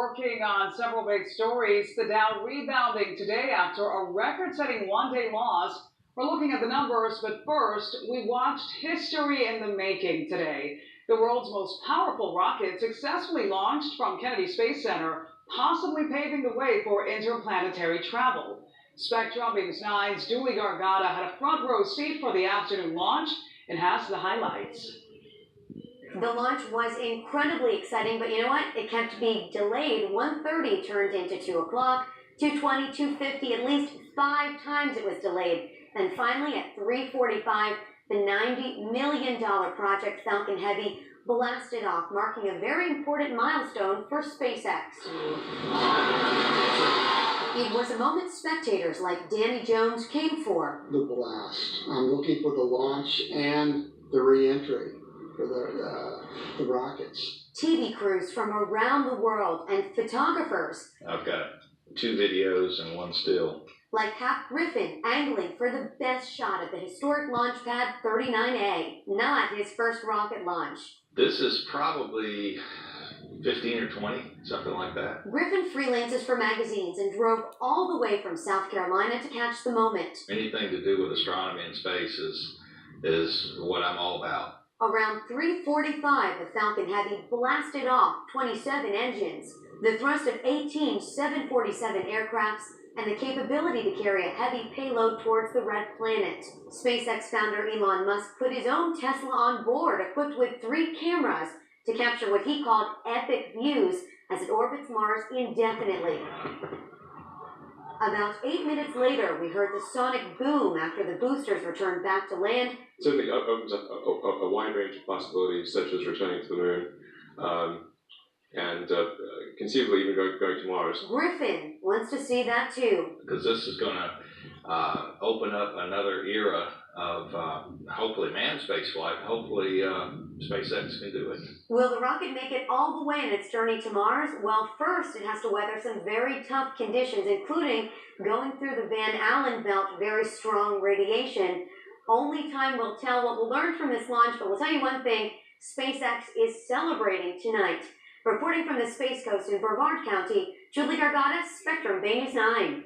working on several big stories. The Dow rebounding today after a record-setting one-day loss. We're looking at the numbers, but first, we watched history in the making today. The world's most powerful rocket successfully launched from Kennedy Space Center, possibly paving the way for interplanetary travel. Spectrum News 9's Julie Gargata had a front row seat for the afternoon launch and has the highlights. The launch was incredibly exciting, but you know what? It kept being delayed. 1:30 turned into 2 o'clock, 2:20, 2:50, at least 5 times it was delayed. And finally, at 3:45, the $90 million project Falcon Heavy blasted off, marking a very important milestone for SpaceX. It was a moment spectators like Danny Jones came for. The blast. I'm looking for the launch and the re-entry for the rockets. TV crews from around the world and photographers. I've got 2 videos and 1 still. Like Hap Griffin angling for the best shot at the historic launch pad 39A, not his first rocket launch. This is probably 15 or 20, something like that. Griffin freelances for magazines and drove all the way from South Carolina to catch the moment. Anything to do with astronomy and space is what I'm all about. Around 3:45, the Falcon Heavy blasted off 27 engines, the thrust of 18 747 aircrafts, and the capability to carry a heavy payload towards the red planet. SpaceX founder Elon Musk put his own Tesla on board, equipped with 3 cameras to capture what he called epic views as it orbits Mars indefinitely. About 8 minutes later, we heard the sonic boom after the boosters returned back to land. Certainly opens up a wide range of possibilities, such as returning to the moon, and conceivably even going to Mars. Griffin wants to see that too. Because this is going to open up another era of hopefully manned spaceflight. Hopefully SpaceX can do it. Will the rocket make it all the way in its journey to Mars? Well, first it has to weather some very tough conditions, including going through the Van Allen belt, very strong radiation. Only time will tell what we'll learn from this launch, but we'll tell you one thing, SpaceX is celebrating tonight. Reporting from the Space Coast in Brevard County, Julie Gargata, Spectrum Bay News 9.